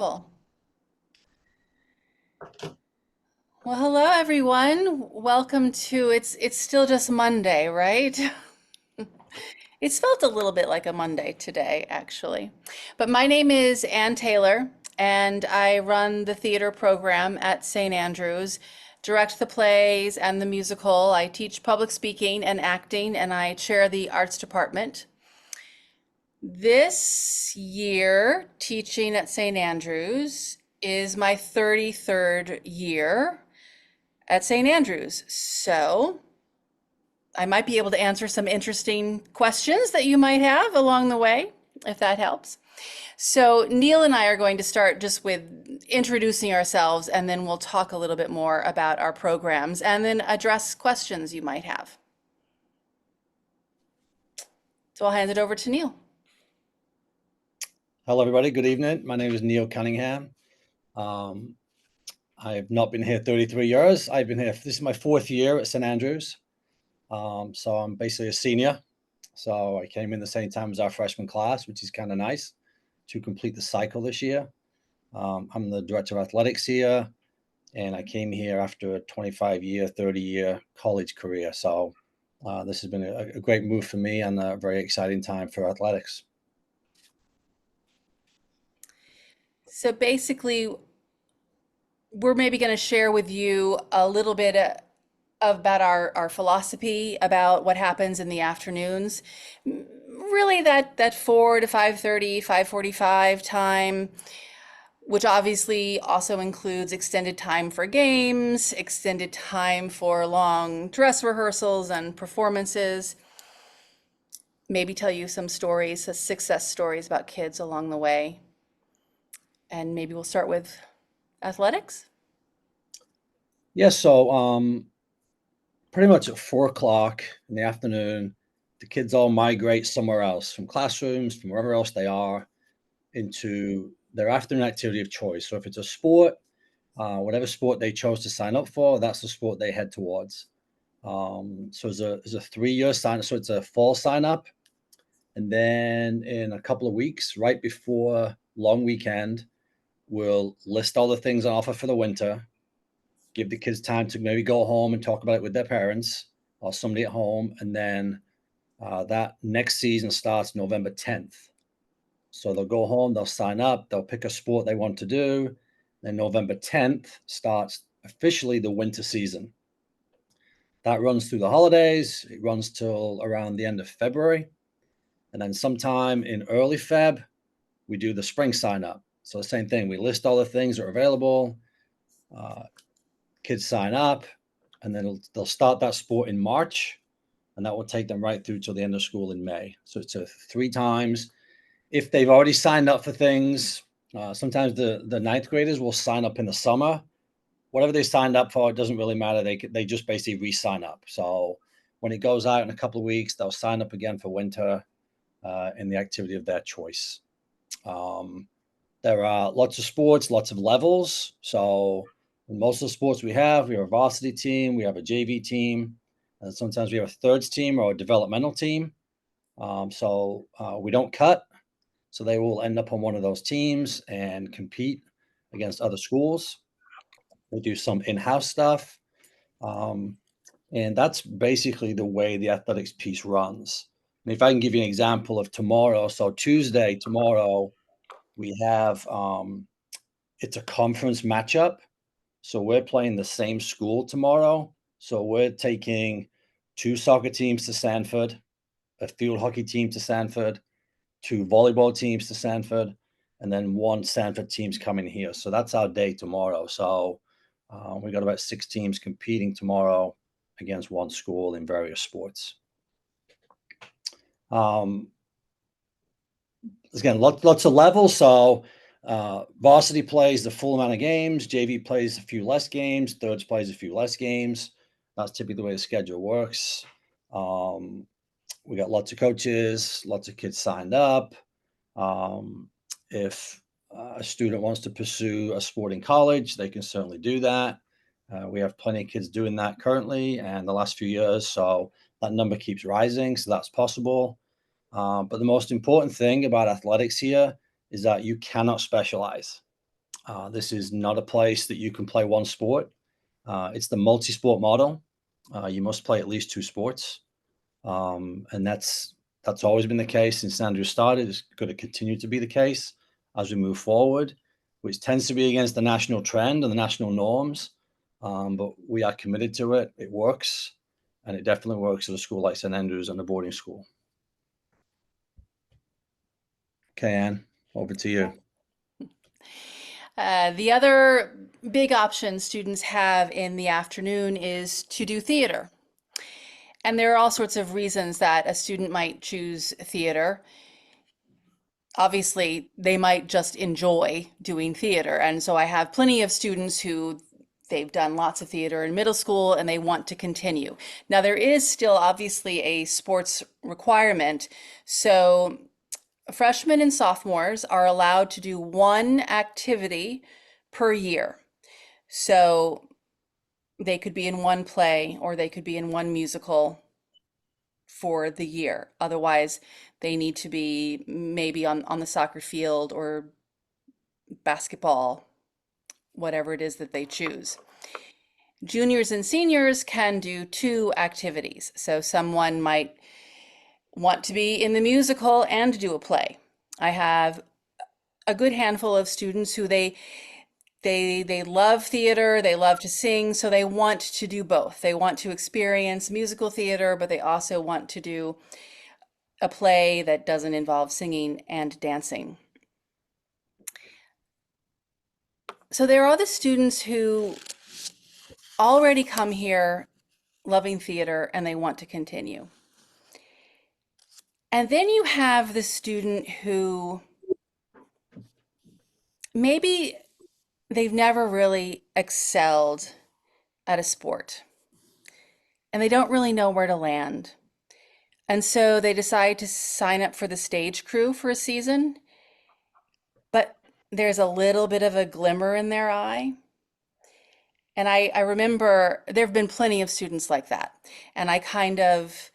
Well, hello everyone. Welcome to it's still just Monday, right? It's felt a little bit like a Monday today, actually. But my name is Ann Taylor, and I run the theater program at St. Andrews, direct the plays and the musical. I teach public speaking and acting, and I chair the arts department. This year, teaching at St. Andrews is my 33rd year at St. Andrews. So I might be able to answer some interesting questions that you might have along the way, if that helps. So Neil and I are going to start just with introducing ourselves, and then we'll talk a little bit more about our programs and then address questions you might have. So I'll hand it over to Neil. Hello, everybody. Good evening. My name is Neil Cunningham. Um, I've not been here 33 years. I've been here, this is my fourth year at St. Andrews. So I'm basically a senior. So I came in the same time as our freshman class, which is kind of nice to complete the cycle this year. I'm the director of athletics here, and I came here after a 25-year, 30-year college career. So this has been a great move for me and a very exciting time for athletics. So basically, we're maybe going to share with you a little bit about our philosophy about what happens in the afternoons. Really that 4 to 5:30, 5:45 time, which obviously also includes extended time for games, extended time for long dress rehearsals and performances. Maybe tell you some stories, success stories about kids along the way. And maybe we'll start with athletics. Yeah, so pretty much at 4 o'clock in the afternoon, the kids all migrate somewhere else from classrooms, from wherever else they are, into their afternoon activity of choice. So if it's a sport, whatever sport they chose to sign up for, that's the sport they head towards. So it's a 3 year sign. So it's a fall sign up. And then in a couple of weeks, right before long weekend, we'll list all the things on offer for the winter, give the kids time to maybe go home and talk about it with their parents or somebody at home. And then that next season starts November 10th. So they'll go home, they'll sign up, they'll pick a sport they want to do. Then November 10th starts officially the winter season. That runs through the holidays. It runs till around the end of February. And then sometime in early Feb, we do the spring sign up. So the same thing, we list all the things that are available. Kids sign up, and then they'll start that sport in March, and that will take them right through till the end of school in May. So it's 3 times. If they've already signed up for things, sometimes the ninth graders will sign up in the summer. Whatever they signed up for, it doesn't really matter. They just basically re-sign up. So when it goes out in a couple of weeks, they'll sign up again for winter in the activity of their choice. There are lots of sports, lots of levels. So in most of the sports we have a varsity team, we have a JV team, and sometimes we have a thirds team or a developmental team. We don't cut. So they will end up on one of those teams and compete against other schools. We do some in-house stuff. And that's basically the way the athletics piece runs. And if I can give you an example of tomorrow, so Tuesday, tomorrow, we have it's a conference matchup. So we're playing the same school tomorrow. So we're taking 2 soccer teams to Sanford, a field hockey team to Sanford, 2 volleyball teams to Sanford, and then 1 Sanford team's coming here. So that's our day tomorrow. So we got about 6 teams competing tomorrow against 1 school in various sports. Again, lots of levels. So varsity plays the full amount of games. JV plays a few less games. Thirds plays a few less games. That's typically the way the schedule works. We got lots of coaches, lots of kids signed up. If a student wants to pursue a sport in college, they can certainly do that. We have plenty of kids doing that currently and the last few years. So that number keeps rising. So that's possible. But the most important thing about athletics here is that you cannot specialize. This is not a place that you can play one sport. It's the multi-sport model. You must play at least two sports, and that's always been the case since Andrew started. It's going to continue to be the case as we move forward, which tends to be against the national trend and the national norms. But we are committed to it. It works, and it definitely works at a school like St. Andrews and a boarding school. Okay, Anne, over to you. The other big option students have in the afternoon is to do theater. And there are all sorts of reasons that a student might choose theater. Obviously, they might just enjoy doing theater. And so I have plenty of students who they've done lots of theater in middle school and they want to continue. Now, there is still obviously a sports requirement. So freshmen and sophomores are allowed to do one activity per year. So they could be in one play or they could be in one musical for the year. Otherwise, they need to be maybe on the soccer field or basketball, whatever it is that they choose. Juniors and seniors can do two activities. So someone might want to be in the musical and do a play. I have a good handful of students who they love theater, they love to sing, so they want to do both. They want to experience musical theater, but they also want to do a play that doesn't involve singing and dancing. So there are the students who already come here loving theater and they want to continue. And then you have the student who maybe they've never really excelled at a sport and they don't really know where to land. And so they decide to sign up for the stage crew for a season, but there's a little bit of a glimmer in their eye. And I remember there have been plenty of students like that. And I kind of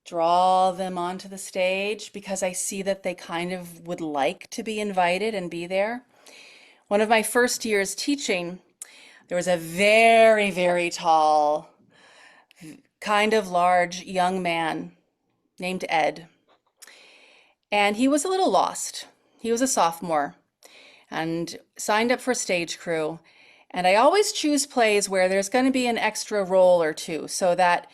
draw them onto the stage because I see that they kind of would like to be invited and be there. One of my first years teaching, there was a very, very tall, kind of large young man named Ed. And he was a little lost. He was a sophomore and signed up for stage crew. And I always choose plays where there's going to be an extra role or two so that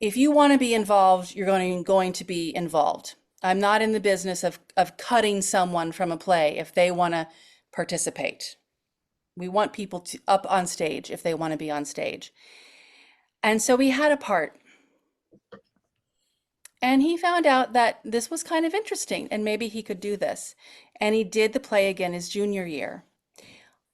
if you want to be involved, you're going to be involved. I'm not in the business of cutting someone from a play if they want to participate. We want people to up on stage if they want to be on stage. And so we had a part. And he found out that this was kind of interesting and maybe he could do this. And he did the play again his junior year.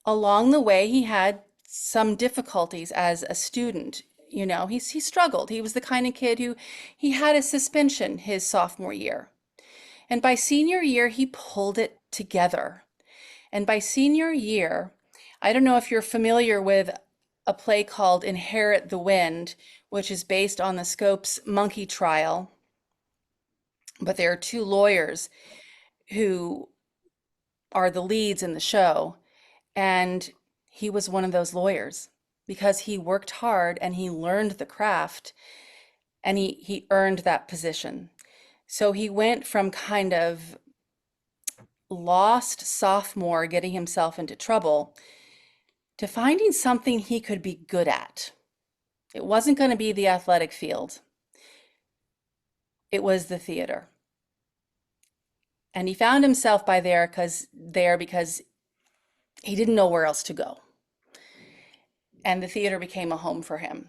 Along the way, he had some difficulties as a student. You know, he struggled. He was the kind of kid who he had a suspension his sophomore year. And by senior year, he pulled it together. And by senior year, I don't know if you're familiar with a play called Inherit the Wind, which is based on the Scopes monkey trial. But there are two lawyers who are the leads in the show. And he was one of those lawyers because he worked hard and he learned the craft and he earned that position. So he went from kind of lost sophomore getting himself into trouble to finding something he could be good at. It wasn't going to be the athletic field. It was the theater. And he found himself because he didn't know where else to go. And the theater became a home for him.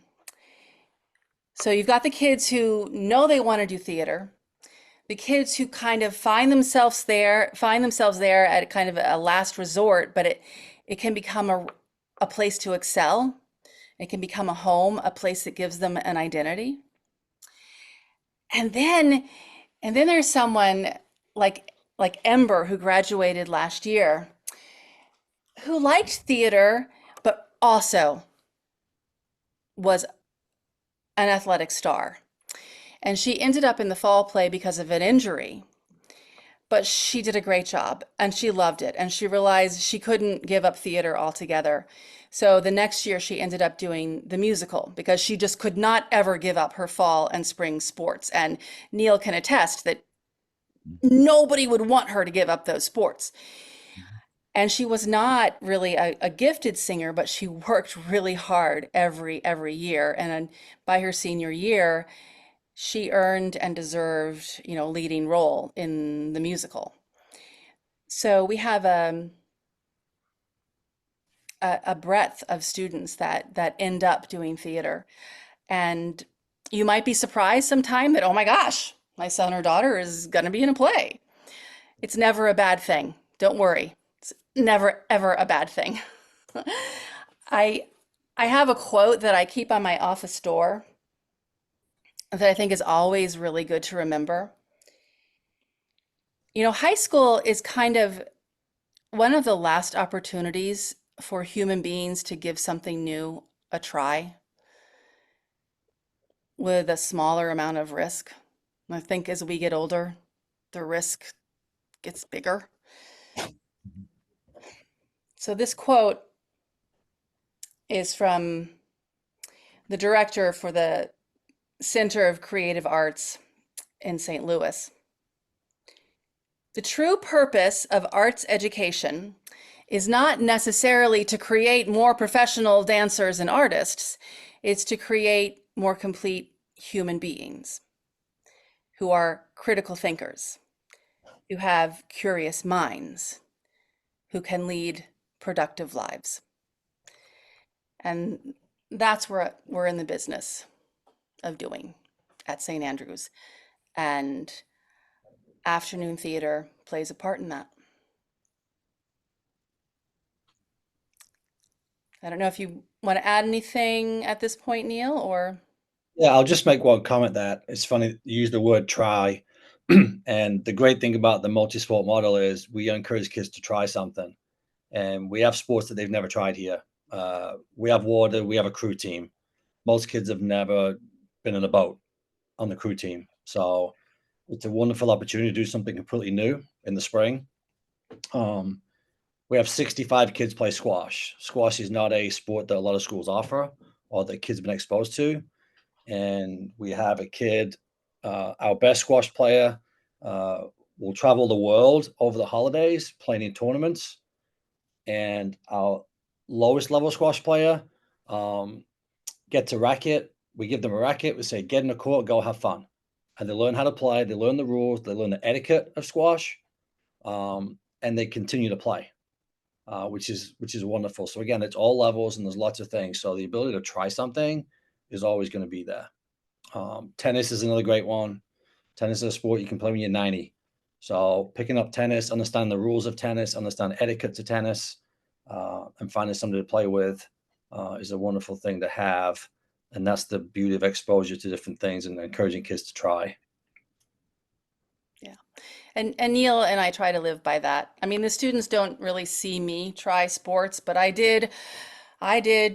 So you've got the kids who know they want to do theater, the kids who kind of find themselves there at kind of a last resort, but it can become a place to excel. It can become a home, a place that gives them an identity. And then there's someone like Ember who graduated last year who liked theater, but also was an athletic star. And she ended up in the fall play because of an injury. but she did a great job and she loved it. And she realized she couldn't give up theater altogether. So the next year she ended up doing the musical because she just could not ever give up her fall and spring sports. And Neil can attest that nobody would want her to give up those sports. And she was not really a gifted singer, but she worked really hard every year. And then by her senior year, she earned and deserved, leading role in the musical. So we have a breadth of students that end up doing theater. And you might be surprised sometime that, oh my gosh, my son or daughter is going to be in a play. It's never a bad thing. Don't worry. It's never, ever a bad thing. I I have a quote that I keep on my office door that I think is always really good to remember. High school is kind of one of the last opportunities for human beings to give something new a try with a smaller amount of risk. I think as we get older, the risk gets bigger. So this quote is from the director for the Center of Creative Arts in St. Louis. The true purpose of arts education is not necessarily to create more professional dancers and artists, it's to create more complete human beings who are critical thinkers, who have curious minds, who can lead productive lives. And that's what we're in the business of doing at St. Andrews. And afternoon theater plays a part in that. I don't know if you want to add anything at this point, Neil, or Yeah, I'll just make one comment that it's funny you use the word try. And the great thing about the multi-sport model is we encourage kids to try something. And we have sports that they've never tried here. We have water, we have a crew team. Most kids have never been in a boat on the crew team. So it's a wonderful opportunity to do something completely new in the spring. Um, we have 65 kids play squash. Squash is not a sport that a lot of schools offer or that kids have been exposed to. And we have a kid, our best squash player, uh, will travel the world over the holidays playing in tournaments. And our lowest level squash player um, gets a racket. We give them a racket. We say, get in the court, go have fun. And they learn how to play. They learn the rules. They learn the etiquette of squash, and they continue to play, which is wonderful. So again, it's all levels and there's lots of things. So the ability to try something is always going to be there. Tennis is another great one. Tennis is a sport you can play when you're 90. So picking up tennis, understand the rules of tennis, understand etiquette to tennis, and finding somebody to play with is a wonderful thing to have. And that's the beauty of exposure to different things and encouraging kids to try. yeah. And Neil and I try to live by that. I mean, the students don't really see me try sports, but I did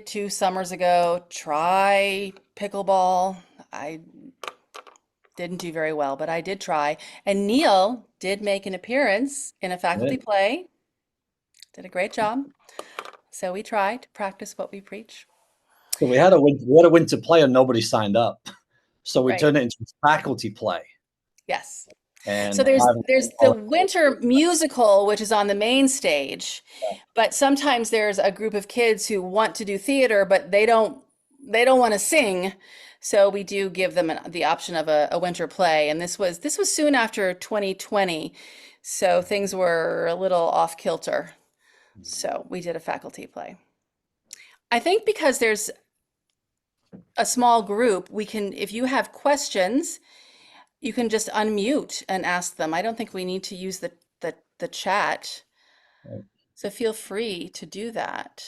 2 summers ago try pickleball. I didn't do very well, but I did try. And Neil did make an appearance in a faculty play. Did a great job. So we try to practice what we preach. So we had a winter play and nobody signed up. So we Right. turned it into a faculty play. Yes. So And there's the winter musical, which is on the main stage, but sometimes there's a group of kids who want to do theater, but they don't want to sing. So we do give them the option of a winter play. And this was soon after 2020, so things were a little off kilter. So we did a faculty play. I think because there's a small group, we can, if you have questions, you can just unmute and ask them. I don't think we need to use the chat. So feel free to do that.